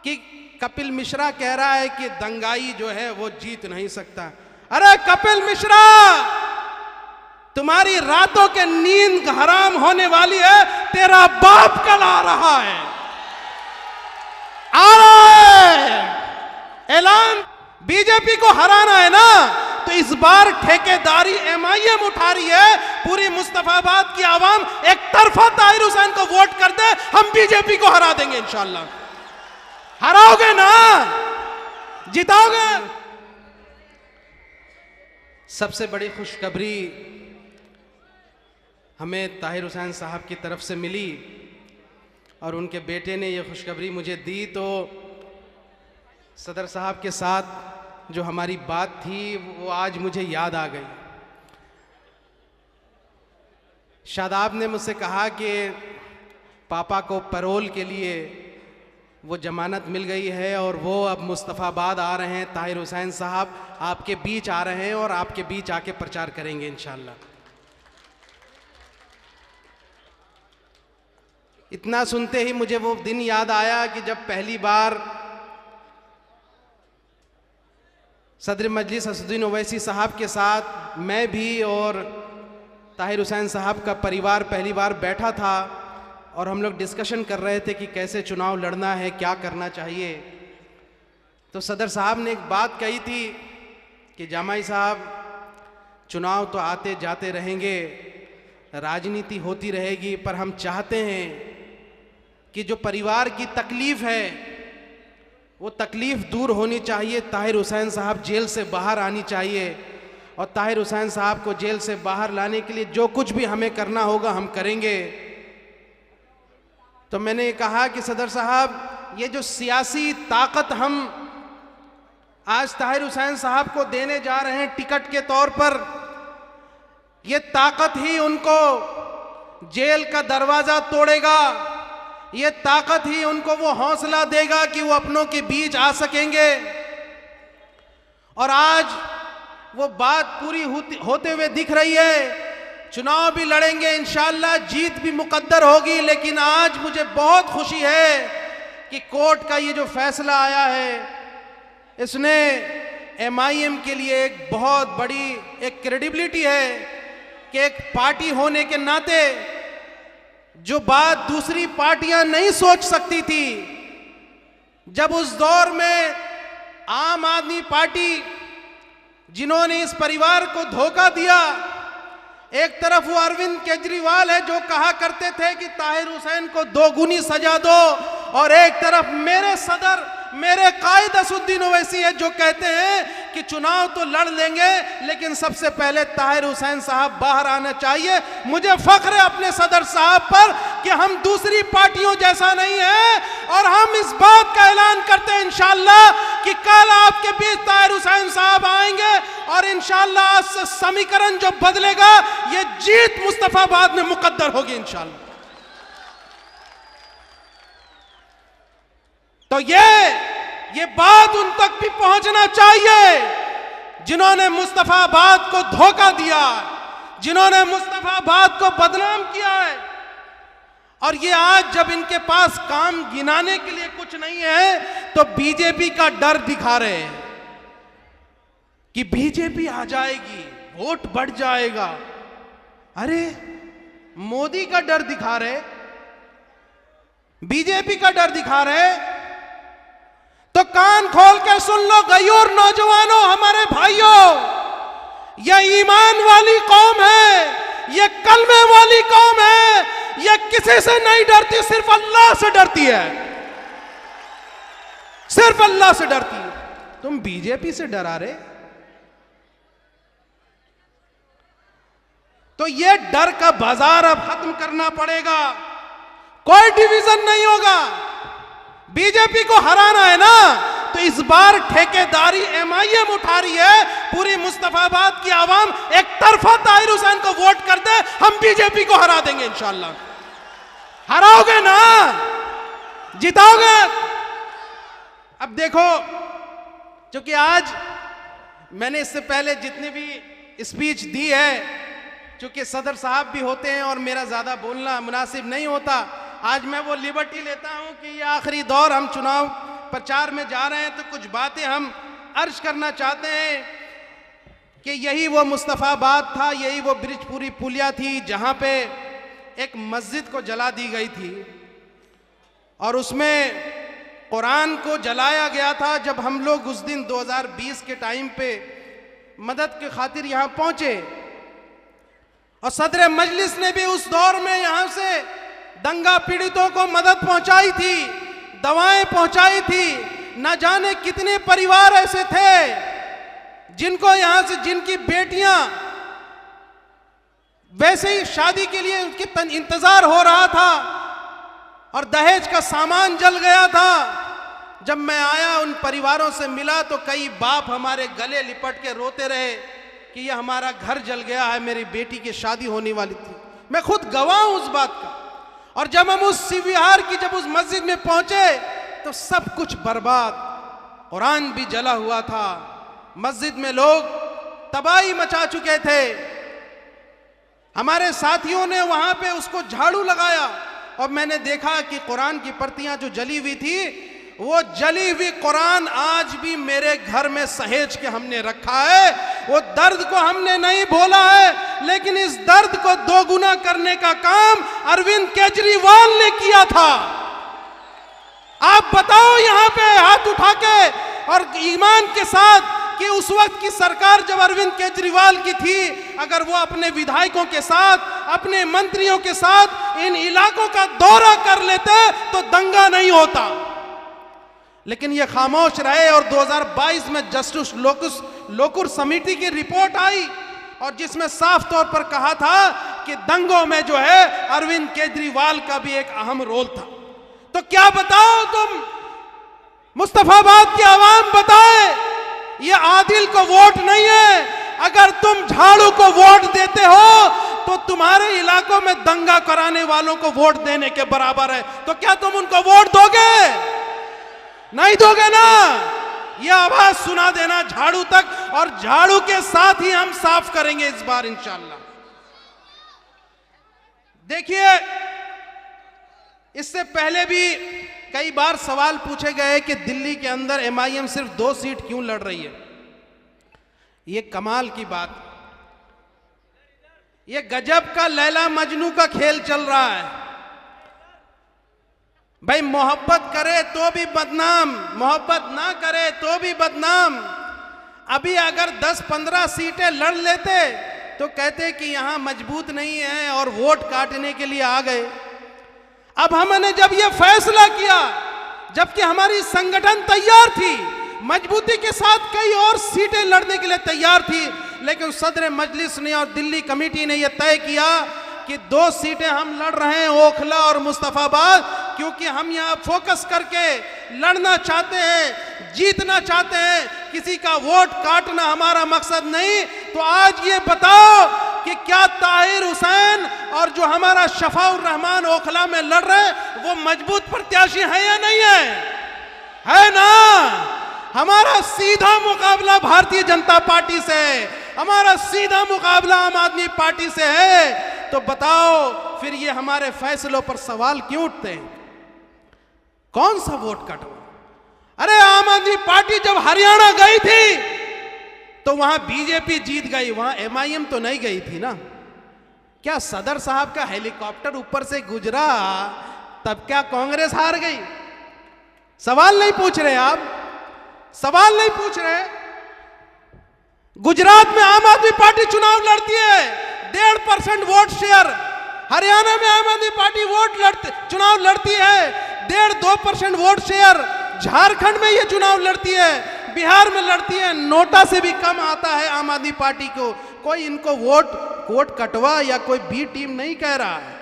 कि कपिल मिश्रा कह रहा है कि दंगाई जो है वो जीत नहीं सकता। अरे कपिल मिश्रा, तुम्हारी रातों के नींद हराम होने वाली है, तेरा बाप कल आ रहा है, आ रहा है। ऐलान बीजेपी को हराना है ना, तो इस बार ठेकेदारी एमआईएम उठा रही है। पूरी मुस्तफाबाद की आवाम एक तरफा ताहिर हुसैन को वोट कर दे, हम बीजेपी को हरा देंगे इंशाल्लाह। हराओगे ना, जिताओगे। सबसे बड़ी खुशखबरी हमें ताहिर हुसैन साहब की तरफ से मिली और उनके बेटे ने यह खुशखबरी मुझे दी। तो सदर साहब के साथ जो हमारी बात थी वो आज मुझे याद आ गई। शादाब ने मुझसे कहा कि पापा को पैरोल के लिए वो जमानत मिल गई है और वो अब मुस्तफ़ाबाद आ रहे हैं, ताहिर हुसैन साहब आपके बीच आ रहे हैं और आपके बीच आके प्रचार करेंगे इंशाल्लाह। इतना सुनते ही मुझे वो दिन याद आया कि जब पहली बार सदर मजलिस असदुद्दीन ओवैसी साहब के साथ मैं भी और ताहिर हुसैन साहब का परिवार पहली बार बैठा था और हम लोग डिस्कशन कर रहे थे कि कैसे चुनाव लड़ना है, क्या करना चाहिए। तो सदर साहब ने एक बात कही थी कि जामाई साहब, चुनाव तो आते जाते रहेंगे, राजनीति होती रहेगी, पर हम चाहते हैं कि जो परिवार की तकलीफ़ है वो तकलीफ़ दूर होनी चाहिए। ताहिर हुसैन साहब जेल से बाहर आनी चाहिए और ताहिर हुसैन साहब को जेल से बाहर लाने के लिए जो कुछ भी हमें करना होगा हम करेंगे। तो मैंने कहा कि सदर साहब, ये जो सियासी ताकत हम आज ताहिर हुसैन साहब को देने जा रहे हैं टिकट के तौर पर, ये ताकत ही उनको जेल का दरवाज़ा तोड़ेगा, ये ताकत ही उनको वो हौसला देगा कि वो अपनों के बीच आ सकेंगे। और आज वो बात पूरी होते हुए दिख रही है। चुनाव भी लड़ेंगे इंशाअल्लाह, जीत भी मुकद्दर होगी। लेकिन आज मुझे बहुत खुशी है कि कोर्ट का ये जो फैसला आया है, इसने एमआईएम के लिए एक बहुत बड़ी एक क्रेडिबिलिटी है कि एक पार्टी होने के नाते जो बात दूसरी पार्टियां नहीं सोच सकती थी, जब उस दौर में आम आदमी पार्टी जिन्होंने इस परिवार को धोखा दिया, एक तरफ वो अरविंद केजरीवाल है जो कहा करते थे कि ताहिर हुसैन को दोगुनी सजा दो, और एक तरफ मेरे सदर मेरे कायद असदुद्दीन ओवैसी है जो कहते हैं कि चुनाव तो लड़ लेंगे लेकिन सबसे पहले ताहिर हुसैन साहब बाहर आना चाहिए। मुझे फख्र है अपने सदर साहब पर कि हम दूसरी पार्टियों जैसा नहीं है और हम इस बात का ऐलान करते हैं इंशाअल्लाह कि कल आपके बीच ताहिर हुसैन साहब आएंगे और इंशाअल्लाह समीकरण जो बदलेगा, ये जीत मुस्तफाबाद में मुकद्दर होगी इंशाअल्लाह। तो ये बात उन तक भी पहुंचना चाहिए जिन्होंने मुस्तफाबाद को धोखा दिया, जिन्होंने मुस्तफाबाद को बदनाम किया है। और ये आज जब इनके पास काम गिनाने के लिए कुछ नहीं है तो बीजेपी का डर दिखा रहे हैं कि बीजेपी आ जाएगी, वोट बढ़ जाएगा। अरे मोदी का डर दिखा रहे, बीजेपी का डर दिखा रहे, तो कान खोल के सुन लो गयूर नौजवानों, हमारे भाइयों, ये ईमान वाली कौम है, ये कलमे वाली कौम है, ये किसी से नहीं डरती, सिर्फ अल्लाह से डरती है, सिर्फ अल्लाह से डरती है। तुम बीजेपी से डरा रहे, तो ये डर का बाजार अब खत्म करना पड़ेगा। कोई डिवीजन नहीं होगा, बीजेपी को हराना है ना, तो इस बार ठेकेदारी एमआईएम उठा रही है। पूरी मुस्तफाबाद की आवाम एक तरफा ताहिर हुसैन को वोट कर दे, हम बीजेपी को हरा देंगे इंशाअल्लाह। हराओगे ना, जिताओगे। अब देखो, क्योंकि आज मैंने इससे पहले जितनी भी स्पीच दी है, क्योंकि सदर साहब भी होते हैं और मेरा ज्यादा बोलना मुनासिब नहीं होता, आज मैं वो लिबर्टी लेता हूं कि ये आखिरी दौर हम चुनाव प्रचार में जा रहे हैं तो कुछ बातें हम अर्ज करना चाहते हैं कि यही वो मुस्तफाबाद था, यही वो ब्रिजपुरी पुलिया थी जहां पे एक मस्जिद को जला दी गई थी और उसमें कुरान को जलाया गया था। जब हम लोग उस दिन 2020 के टाइम पे मदद के खातिर यहां पहुंचे और सदर मजलिस ने भी उस दौर में यहां से दंगा पीड़ितों को मदद पहुंचाई थी, दवाएं पहुंचाई थी। न जाने कितने परिवार ऐसे थे जिनको यहां से, जिनकी बेटियां वैसे ही शादी के लिए उनकी इंतजार हो रहा था और दहेज का सामान जल गया था। जब मैं आया उन परिवारों से मिला तो कई बाप हमारे गले लिपट के रोते रहे कि ये हमारा घर जल गया है, मेरी बेटी की शादी होने वाली थी। मैं खुद गवाह हूं उस बात का। और जब हम उस शिवविहार की जब उस मस्जिद में पहुंचे तो सब कुछ बर्बाद, कुरान भी जला हुआ था, मस्जिद में लोग तबाही मचा चुके थे। हमारे साथियों ने वहां पे उसको झाड़ू लगाया और मैंने देखा कि कुरान की प्रतियां जो जली हुई थी, वो जली हुई कुरान आज भी मेरे घर में सहेज के हमने रखा है। वो दर्द को हमने नहीं भूला है, लेकिन इस दर्द को दोगुना करने का काम अरविंद केजरीवाल ने किया था। आप बताओ यहां पे हाथ उठा के और ईमान के साथ कि उस वक्त की सरकार जब अरविंद केजरीवाल की थी, अगर वो अपने विधायकों के साथ, अपने मंत्रियों के साथ इन इलाकों का दौरा कर लेते तो दंगा नहीं होता। लेकिन ये खामोश रहे और 2022 में जस्टिस लोकुर समिति की रिपोर्ट आई और जिसमें साफ तौर पर कहा था कि दंगों में जो है अरविंद केजरीवाल का भी एक अहम रोल था। तो क्या बताओ तुम, मुस्तफाबाद की आवाम बताए, ये आदिल को वोट नहीं है। अगर तुम झाड़ू को वोट देते हो तो तुम्हारे इलाकों में दंगा कराने वालों को वोट देने के बराबर है। तो क्या तुम उनको वोट दोगे? नहीं दोगे ना। ये आवाज सुना देना झाड़ू तक, और झाड़ू के साथ ही हम साफ करेंगे इस बार इंशाअल्लाह। देखिए, इससे पहले भी कई बार सवाल पूछे गए कि दिल्ली के अंदर एमआईएम सिर्फ 2 सीट क्यों लड़ रही है। ये कमाल की बात, ये गजब का लैला मजनू का खेल चल रहा है। भाई मोहब्बत करे तो भी बदनाम, मोहब्बत ना करे तो भी बदनाम। अभी अगर 10-15 सीटें लड़ लेते तो कहते कि यहां मजबूत नहीं है और वोट काटने के लिए आ गए। अब हमने जब यह फैसला किया, जबकि हमारी संगठन तैयार थी, मजबूती के साथ कई और सीटें लड़ने के लिए तैयार थी, लेकिन सदर मजलिस ने और दिल्ली कमेटी ने यह तय किया कि 2 सीटें हम लड़ रहे हैं, ओखला और मुस्तफाबाद, क्योंकि हम यहाँ फोकस करके लड़ना चाहते हैं, जीतना चाहते हैं। किसी का वोट काटना हमारा मकसद नहीं। तो आज ये बताओ कि क्या ताहिर हुसैन और जो हमारा शफाउर रहमान ओखला में लड़ रहे हैं वो मजबूत प्रत्याशी है या नहीं है? है ना। हमारा सीधा मुकाबला भारतीय जनता पार्टी से है, हमारा सीधा मुकाबला आम आदमी पार्टी से है। तो बताओ फिर ये हमारे फैसलों पर सवाल क्यों उठते हैं? कौन सा वोट कटवा? अरे आम आदमी पार्टी जब हरियाणा गई थी तो वहां बीजेपी जीत गई, वहां एमआईएम तो नहीं गई थी ना। क्या सदर साहब का हेलीकॉप्टर ऊपर से गुजरा तब क्या कांग्रेस हार गई? सवाल नहीं पूछ रहे आप, सवाल नहीं पूछ रहे। गुजरात में आम आदमी पार्टी चुनाव लड़ती है, 1.5% वोट शेयर। हरियाणा में आम आदमी पार्टी चुनाव लड़ती है, 1.5-2% वोट शेयर। झारखंड में ये चुनाव लड़ती है, बिहार में लड़ती है, नोटा से भी कम आता है आम आदमी पार्टी को। कोई इनको वोट कटवा या कोई बी टीम नहीं कह रहा है।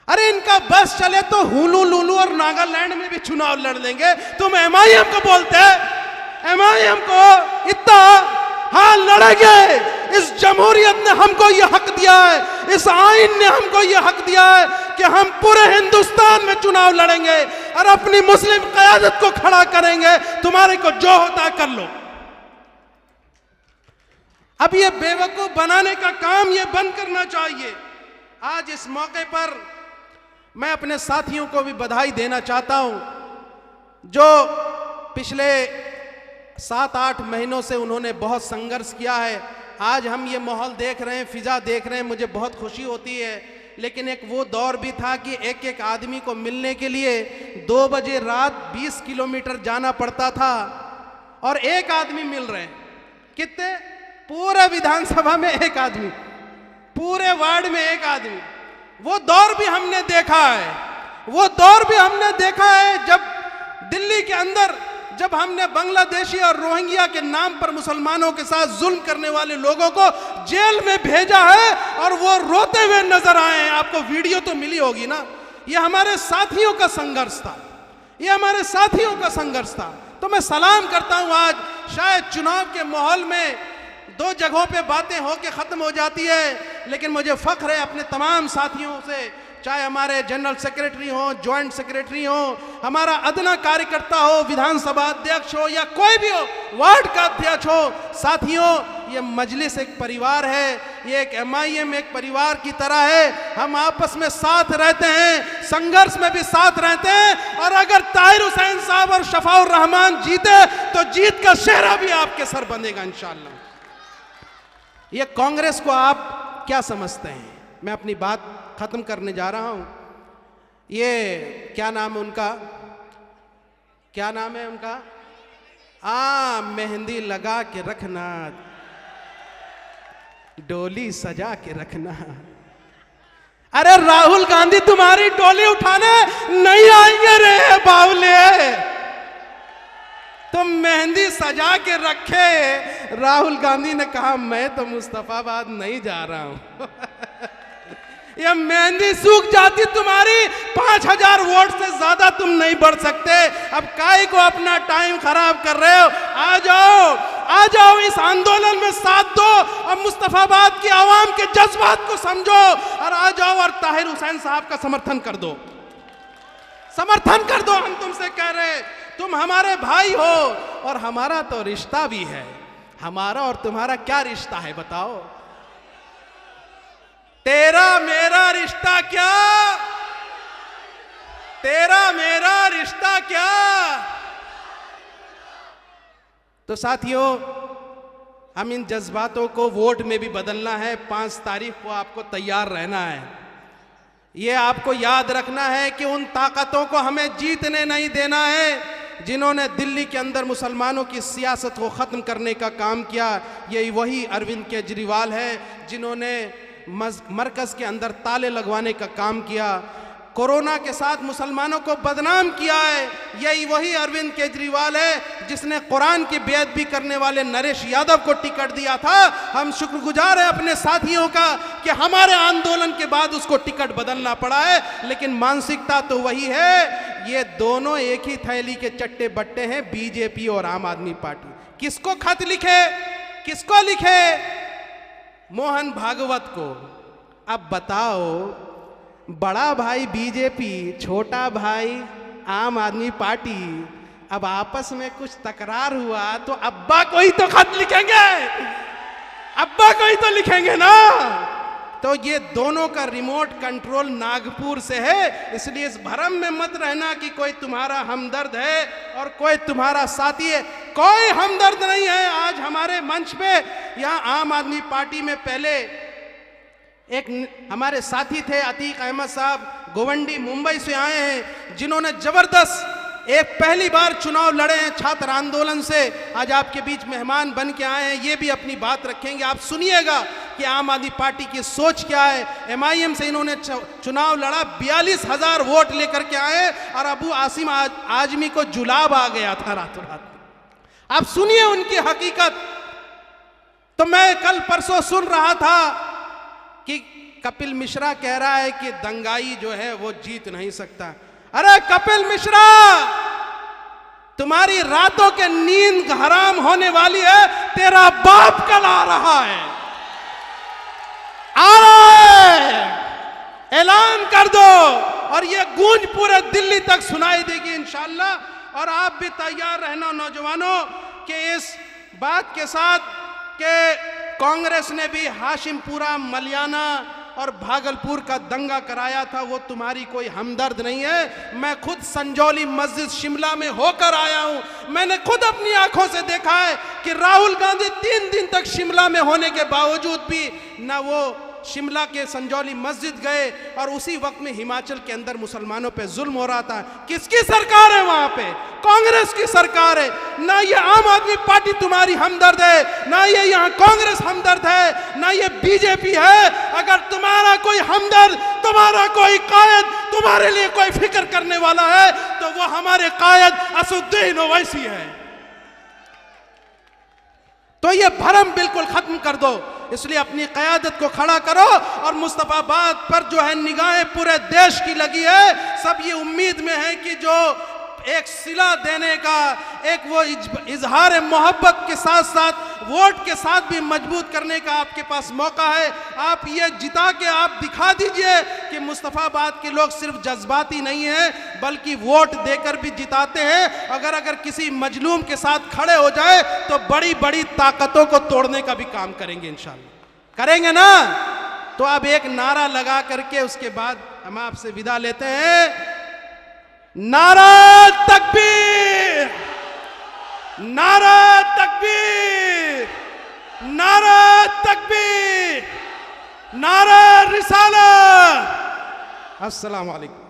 अरे इनका बस चले तो हुलू लुलू और नागालैंड में भी चुनाव लड़ लेंगे। तुम एमआईएम को बोलते हैं, एमआईएम को इतना, हाँ लड़ेंगे। इस जमहूरियत ने हमको यह हक दिया है, इस आईन ने हमको यह हक दिया है कि हम पूरे हिंदुस्तान में चुनाव लड़ेंगे और अपनी मुस्लिम क़यादत को खड़ा करेंगे। तुम्हारे को जो होता है कर लो। अब ये बेवकूफ बनाने का काम ये बंद करना चाहिए। आज इस मौके पर मैं अपने साथियों को भी बधाई देना चाहता हूं जो पिछले 7-8 महीनों से उन्होंने बहुत संघर्ष किया है। आज हम ये माहौल देख रहे हैं, फिजा देख रहे हैं, मुझे बहुत खुशी होती है। लेकिन एक वो दौर भी था कि एक एक आदमी को मिलने के लिए 2 बजे रात 20 किलोमीटर जाना पड़ता था, और एक आदमी मिल रहे हैं। कितने? पूरे विधानसभा में एक आदमी, पूरे वार्ड में एक आदमी। वो दौर भी हमने देखा है, वो दौर भी हमने देखा है जब दिल्ली के अंदर जब हमने बांग्लादेशी और रोहिंग्या के नाम पर मुसलमानों के साथ जुल्म करने वाले लोगों को जेल में भेजा है और वो रोते हुए नजर आए हैं। आपको वीडियो तो मिली होगी ना। ये हमारे साथियों का संघर्ष था, ये हमारे साथियों का संघर्ष था। तो मैं सलाम करता हूं। आज शायद चुनाव के माहौल में 2 जगहों पे बातें होके खत्म हो जाती है, लेकिन मुझे फख्र है अपने तमाम साथियों से, चाहे हमारे जनरल सेक्रेटरी हो, ज्वाइंट सेक्रेटरी हो, हमारा अदना कार्यकर्ता हो, विधानसभा अध्यक्ष हो या कोई भी हो, वार्ड का अध्यक्ष हो। साथियों, ये मजलिस एक परिवार है, ये एक MIM एक परिवार की तरह है। हम आपस में साथ रहते हैं, संघर्ष में भी साथ रहते हैं। और अगर ताहिर हुसैन साहब और शफाउर रहमान जीते तो जीत का सेहरा भी आपके सर बंधेगा इंशाअल्लाह। ये कांग्रेस को आप क्या समझते हैं? मैं अपनी बात खत्म करने जा रहा हूं। ये क्या नाम है उनका, क्या नाम है उनका? मेहंदी लगा के रखना, डोली सजा के रखना। अरे राहुल गांधी तुम्हारी डोली उठाने नहीं आएंगे रे बावले। तुम मेहंदी सजा के रखे। राहुल गांधी ने कहा मैं तो मुस्तफाबाद नहीं जा रहा हूं। ये मेहंदी सूख जाती तुम्हारी, 5000 वोट से ज्यादा तुम नहीं बढ़ सकते। अब काहे को अपना टाइम खराब कर रहे हो? आ जाओ, आ जाओ, इस आंदोलन में साथ दो और मुस्तफाबाद की आवाम के जज्बात को समझो और आ जाओ और ताहिर हुसैन साहब का समर्थन कर दो, समर्थन कर दो। हम तुमसे कह रहे, तुम हमारे भाई हो और हमारा तो रिश्ता भी है। हमारा और तुम्हारा क्या रिश्ता है बताओ? तेरा मेरा रिश्ता क्या, तेरा मेरा रिश्ता क्या। तो साथियों, हम इन जज्बातों को वोट में भी बदलना है। 5 तारीख को आपको तैयार रहना है। ये आपको याद रखना है कि उन ताकतों को हमें जीतने नहीं देना है जिन्होंने दिल्ली के अंदर मुसलमानों की सियासत को ख़त्म करने का काम किया। यही वही अरविंद केजरीवाल है जिन्होंने मरकज़ के अंदर ताले लगवाने का काम किया, कोरोना के साथ मुसलमानों को बदनाम किया है। यही वही अरविंद केजरीवाल है जिसने कुरान की बेअदबी करने वाले नरेश यादव को टिकट दिया था। हम शुक्रगुजार हैं अपने साथियों का कि हमारे आंदोलन के बाद उसको टिकट बदलना पड़ा है, लेकिन मानसिकता तो वही है। ये दोनों एक ही थैली के चट्टे बट्टे हैं, बीजेपी और आम आदमी पार्टी। किसको खत लिखे, किसको लिखे? मोहन भागवत को। अब बताओ, बड़ा भाई बीजेपी, छोटा भाई आम आदमी पार्टी, अब आपस में कुछ तकरार हुआ तो अब्बा को ही तो खत लिखेंगे, अब्बा को ही तो लिखेंगे ना। तो ये दोनों का रिमोट कंट्रोल नागपुर से है। इसलिए इस भ्रम में मत रहना कि कोई तुम्हारा हमदर्द है और कोई तुम्हारा साथी है। कोई हमदर्द नहीं है। आज हमारे मंच पे यहाँ आम आदमी पार्टी में पहले एक हमारे साथी थे अतीक अहमद साहब, गोवंडी मुंबई से आए हैं, जिन्होंने जबरदस्त एक पहली बार चुनाव लड़े हैं छात्र आंदोलन से। आज आपके बीच मेहमान बन के आए हैं, ये भी अपनी बात रखेंगे। आप सुनिएगा कि आम आदमी पार्टी की सोच क्या है। MIM से इन्होंने चुनाव लड़ा, 42,000 वोट लेकर के आए और अबू आसिम आजमी को जुलाब आ गया था रातों रात। आप सुनिए उनकी हकीकत। तो मैं कल परसों सुन रहा था कि कपिल मिश्रा कह रहा है कि दंगाई जो है वो जीत नहीं सकता। अरे कपिल मिश्रा, तुम्हारी रातों के नींद हराम होने वाली है। तेरा बाप कल आ रहा है, आ रहा है, ऐलान कर दो और ये गूंज पूरे दिल्ली तक सुनाई देगी इंशाअल्लाह। और आप भी तैयार रहना नौजवानों कि इस बात के साथ कि कांग्रेस ने भी हाशिमपुरा, मलियाना और भागलपुर का दंगा कराया था वो तुम्हारी कोई हमदर्द नहीं है। मैं खुद संजौली मस्जिद शिमला में होकर आया हूं। मैंने खुद अपनी आंखों से देखा है कि राहुल गांधी 3 दिन तक शिमला में होने के बावजूद भी ना वो शिमला के संजौली मस्जिद गए और उसी वक्त में हिमाचल के अंदर मुसलमानों पे जुल्म हो रहा था। किसकी सरकार है वहां पे? कांग्रेस की सरकार है। ना ये आम आदमी पार्टी तुम्हारी हमदर्द है, ना ये यहाँ कांग्रेस हमदर्द है, ना ये बीजेपी है। अगर तुम्हारा कोई हमदर्द, तुम्हारा कोई कायद, तुम्हारे लिए कोई फिक्र करने वाला है तो वो हमारे कायद असदुद्दीन ओवैसी है। तो ये भरम बिल्कुल खत्म कर दो, इसलिए अपनी क़यादत को खड़ा करो। और मुस्तफाबाद पर जो है निगाहें पूरे देश की लगी है। सब ये उम्मीद में है कि जो एक सिला देने का, एक वो इजहार मोहब्बत के साथ साथ वोट के साथ भी मजबूत करने का आपके पास मौका है। आप ये जिता के आप दिखा दीजिए कि मुस्तफाबाद के लोग सिर्फ जज्बाती नहीं हैं बल्कि वोट देकर भी जिताते हैं। अगर किसी मजलूम के साथ खड़े हो जाए तो बड़ी बड़ी ताकतों को तोड़ने का भी काम करेंगे इंशाअल्लाह। करेंगे ना? तो अब एक नारा लगा करके उसके बाद हम आपसे विदा लेते हैं। नारा तकबीर, नारा तकबीर, नारा तकबीर, नारा रिसालत। अस्सलाम वालेकुम।